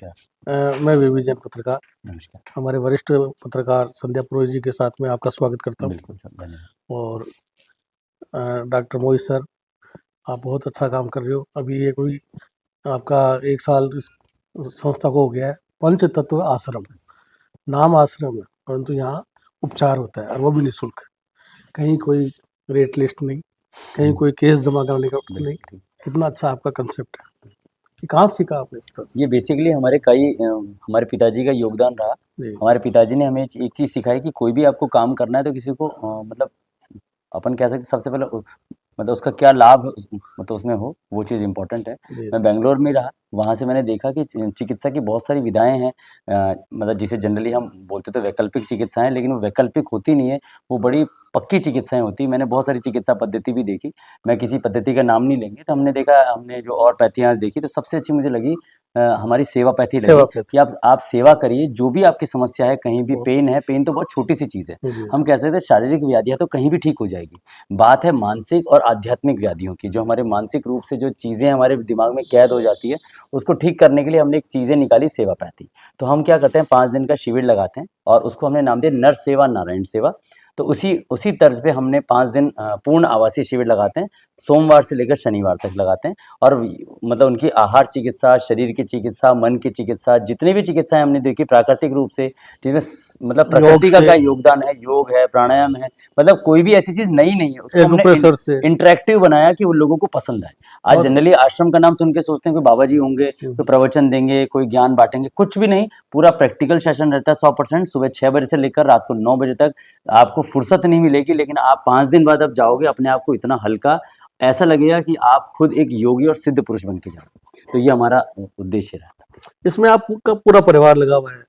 नमस्कार। मैं विजयन पत्रकार, नमस्कार। हमारे वरिष्ठ पत्रकार संध्या पुरोहित जी के साथ में आपका स्वागत करता हूँ। बिल्कुल सर, धन्यवाद। और डॉक्टर मोहित सर, आप बहुत अच्छा काम कर रहे हो। अभी ये कोई आपका 1 साल इस संस्था को हो गया है। पंचतत्व आश्रम, नाम आश्रम है परंतु यहाँ उपचार होता है और वो भी निःशुल्क। कहीं कोई रेट लिस्ट नहीं, कहीं कोई केस जमा कराने का नहीं। कितना अच्छा आपका कंसेप्ट है। ये कहाँ सीखा आपने इस तरह से? ये बेसिकली हमारे पिताजी का योगदान रहा। जी, हमारे पिताजी ने हमें एक चीज़ सिखाई कि कोई भी आपको काम करना है तो किसी को मतलब अपन कह सकते हैं सबसे पहले मतलब उसका क्या लाभ मतलब उसमें हो, वो चीज़ इम्पोर्टेंट है। जी, मैं बैंगलोर में रहा, वहाँ से मैंने देखा कि चिकित्सा की बहुत सारी विधाएँ हैं, मतलब जिसे जनरली हम बोलते तो वैकल्पिक चिकित्साएँ, लेकिन वो वैकल्पिक होती नहीं है, वो बड़ी पक्की चिकित्साएँ होती हैं। मैंने बहुत सारी चिकित्सा पद्धति भी देखी, मैं किसी पद्धति का नाम नहीं लेंगे। तो हमने जो और पैथियाँ देखी, तो सबसे अच्छी मुझे लगी हमारी सेवापैथी लगी सेवा पे कि आप सेवा करिए, जो भी आपकी समस्या है, कहीं भी पेन है, पेन तो बहुत छोटी सी चीज़ है। जी, हम कह सकते हैं शारीरिक व्याधियाँ तो कहीं भी ठीक हो जाएगी। बात है मानसिक और आध्यात्मिक व्याधियों की, जो हमारे मानसिक रूप से जो चीज़ें हमारे दिमाग में कैद हो जाती है, उसको ठीक करने के लिए हमने एक चीज़ें निकाली, सेवापैथी। तो हम क्या करते हैं, 5 दिन का शिविर लगाते हैं और उसको हमने नाम दिया नर सेवा नारायण सेवा। तो उसी उसी तर्ज पे हमने 5 दिन पूर्ण आवासीय शिविर लगाते हैं, सोमवार से लेकर शनिवार तक लगाते हैं। और मतलब उनकी आहार चिकित्सा, शरीर की चिकित्सा, मन की चिकित्सा, जितनी भी चिकित्साएँ हमने देखी प्राकृतिक रूप से, जिसमें मतलब योग प्रकृति का से, क्या योगदान है, योग है, प्राणायाम है, मतलब कोई भी ऐसी चीज़ नई नहीं है, उसको हमने एक्यूप्रेशर से। इंटरैक्टिव बनाया कि वो लोगों को पसंद आए। आज और जनरली आश्रम का नाम सुन के सोचते हैं कोई बाबा जी होंगे, कोई प्रवचन देंगे, कोई ज्ञान बाँटेंगे, कुछ भी नहीं। पूरा प्रैक्टिकल सेशन रहता है 100%। सुबह 6 बजे से लेकर रात को 9 बजे तक आपको फुर्सत नहीं मिलेगी, लेकिन आप 5 दिन बाद आप जाओगे, अपने आप को इतना हल्का ऐसा लगेगा कि आप खुद एक योगी और सिद्ध पुरुष बन के जाओगे। तो ये हमारा उद्देश्य रहता है। इसमें आपका पूरा परिवार लगा हुआ है।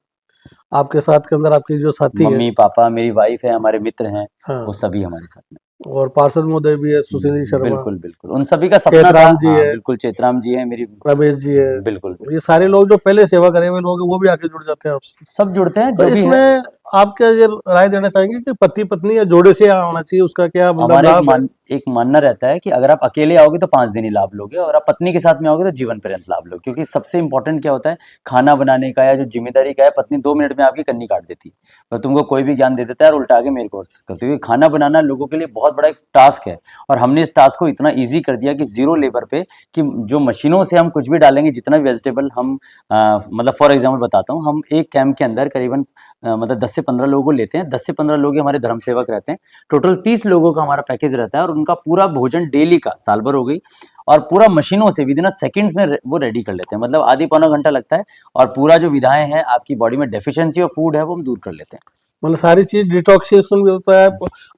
आपके साथ के अंदर आपके जो साथी है, मम्मी, पापा, मेरी वाइफ़ है, हमारे मित्र हैं, वो हाँ, सभी हमारे साथ में। और पार्षद महोदय भी है, सुशील शर्मा, बिल्कुल, बिल्कुल। उन सभी का सपना था। चैतराम जी हाँ, है, बिल्कुल चेतराम जी हैं मेरी। रमेश जी है। बिल्कुल, बिल्कुल। ये सारे लोग जो पहले सेवा करे हुए लोग हैं, वो भी आके जुड़ जाते हैं आपसे। सब जुड़ते हैं, तो जो भी है। इसमें आप क्या ये राय देना चाहेंगे कि पति पत्नी या जोड़े से यहाँ आना चाहिए? उसका क्या मतलब हमारा लाभ है? एक मानना रहता है कि अगर आप अकेले आओगे तो 5 दिन ही लाभ लोगे, और आप पत्नी के साथ में आओगे तो जीवन पर्यंत लाभ लोगे। क्योंकि सबसे इम्पोर्टेंट क्या होता है, खाना बनाने का या जो ज़िम्मेदारी का है, पत्नी 2 मिनट में आपकी कन्नी काट देती है। और तुमको कोई भी ज्ञान दे देता है और उल्टा आके मेरे को करती है। क्योंकि खाना बनाना लोगों के लिए बहुत बड़ा एक टास्क है, और हमने इस टास्क को इतना ईज़ी कर दिया कि ज़ीरो लेबर पे, कि जो मशीनों से हम कुछ भी डालेंगे, जितना भी वेजिटेबल हम मतलब फॉर एग्ज़ाम्पल बताता हूँ, हम एक कैंप के अंदर करीबन मतलब 10 से 15 लोगों को लेते हैं। 10 से 15 लोग ही हमारे धर्म सेवक रहते हैं। टोटल 30 लोगों का हमारा पैकेज रहता है, और उनका पूरा भोजन डेली का, साल भर हो गई, और पूरा मशीनों से विदिन सेकंड्स में वो रेडी कर लेते हैं। मतलब आधी पौना घंटा लगता है, और पूरा जो विधाएं हैं, आपकी बॉडी में डेफिशिएंसी ऑफ फूड है, वो हम दूर कर लेते हैं। मतलब सारी चीज डिटॉक्सिएशन भी होता है,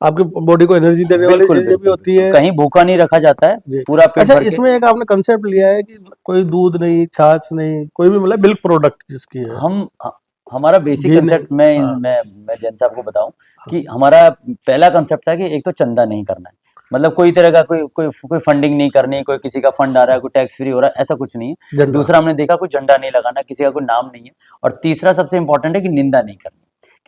आपके बॉडी को एनर्जी देने वाली बिल्कुल, चीजें भी बिल्कुल, होती बिल्कुल। है। कहीं भूखा नहीं रखा जाता है, जी। पूरा पेट अच्छा, भर के। इसमें एक आपने कंसेप्ट लिया है कि कोई दूध नहीं, छाछ नहीं, कोई भी मतलब मिल्क प्रोडक्ट जिसकी है, हम हमारा बेसिक घी नहीं। कांसेप्ट मैं हाँ, मैं जैन साहब को बताऊं कि हमारा पहला कांसेप्ट था कि एक तो चंदा नहीं करना है। मतलब कोई तरह का कोई फंडिंग नहीं करनी, कोई किसी का फंड आ रहा है, कोई टैक्स फ्री हो रहा है, ऐसा कुछ नहीं है। झंडा। दूसरा हमने देखा कोई झंडा नहीं लगाना, किसी का कोई नाम नहीं है। और तीसरा सबसे इंपॉर्टेंट है कि निंदा नहीं करनी,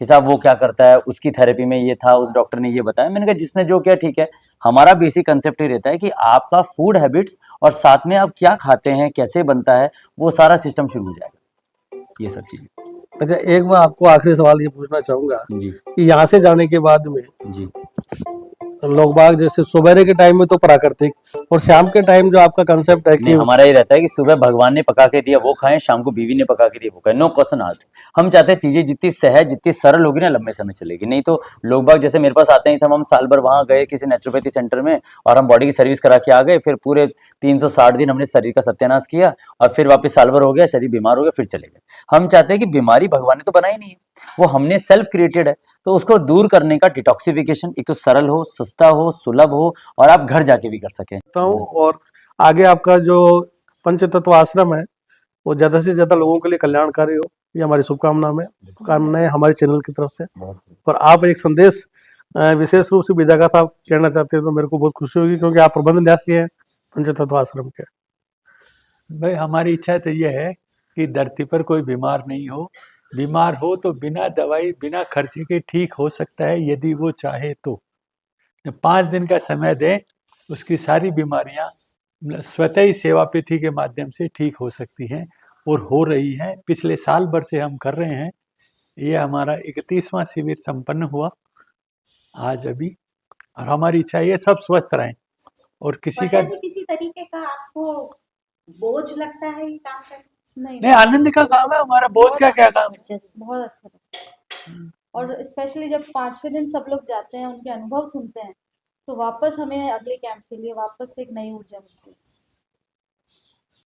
कि साहब वो क्या करता है, उसकी थेरेपी में ये था, उस डॉक्टर ने ये बताया। मैंने कहा जिसने जो किया ठीक है। हमारा बेसिक कंसेप्ट ही रहता है कि आपका फूड हैबिट्स और साथ में आप क्या खाते हैं, कैसे बनता है, वो सारा सिस्टम शुरू हो जाएगा, ये सब चीजें। अच्छा, एक मैं आपको आखिरी सवाल ये पूछना चाहूंगा जी, कि यहाँ से जाने के बाद में जी। लोग बाग जैसे सुबह के टाइम में तो प्राकृतिक, और शाम के टाइम जो आपका कंसेप्ट है नहीं, कि हमारा ये रहता है कि सुबह भगवान ने पका के दिया वो खाएं, शाम को बीवी ने पका के दिया वो खाएं, नो क्वेश्चन आस्क्ड। हम चाहते हैं चीजें जितनी सहज, जितनी सरल होगी ना, लंबे समय चलेगी। नहीं तो लोग बाग जैसे मेरे पास आते हैं, सब हम साल भर वहां गए किसी नेचुरोपैथी सेंटर में, और हम बॉडी की सर्विस करा के आ गए, फिर पूरे 360 दिन हमने शरीर का सत्यानाश किया, और फिर वापस साल भर हो गया, शरीर बीमार हो गया, फिर चले गए। हम चाहते हैं कि बीमारी भगवान ने तो बनाई नहीं है, वो हमने सेल्फ क्रिएटेड है। तो उसको दूर करने का डिटॉक्सिफिकेशन एक तो सरल हो, सस्ता हो, सुलभ हो, और आप घर जाके भी कर सकें। हूँ। और आगे आपका जो पंचतत्व आश्रम है वो ज्यादा से ज्यादा लोगों के लिए कल्याणकारी हो, ये हमारी शुभकामनाएं हमारे चैनल की तरफ से। पर आप एक संदेश विशेष रूप से विजागा साहब कहना चाहते हैं तो मेरे को बहुत खुशी होगी, क्योंकि आप प्रबंध न्यासी हैं पंचतत्व आश्रम के। भाई, हमारी इच्छा तो ये है कि धरती पर कोई बीमार नहीं हो। बीमार हो तो बिना दवाई, बिना खर्चे के ठीक हो सकता है, यदि वो चाहे तो। 5 दिन का समय दें, उसकी सारी बीमारियां स्वतः ही सेवापेथी के माध्यम से ठीक हो सकती हैं। और हो रही है। पिछले साल भर से हम कर रहे हैं। ये हमारा 31वां शिविर संपन्न हुआ आज अभी, और हमारी इच्छा है ये सब स्वस्थ रहें और किसी का वर्षा जी, किसी तरीके का आपको बोझ लगता है ये काम करना? नहीं, आनंद का काम है हमारा, बोझ का क्या काम है। बहुत अच्छा लगता है। और स्पेशली जब 5वें दिन सब लोग जाते हैं, उनके अनुभव सुनते हैं, तो वापस हमें अगले कैंप के लिए वापस से एक नई ऊर्जा मिलती है।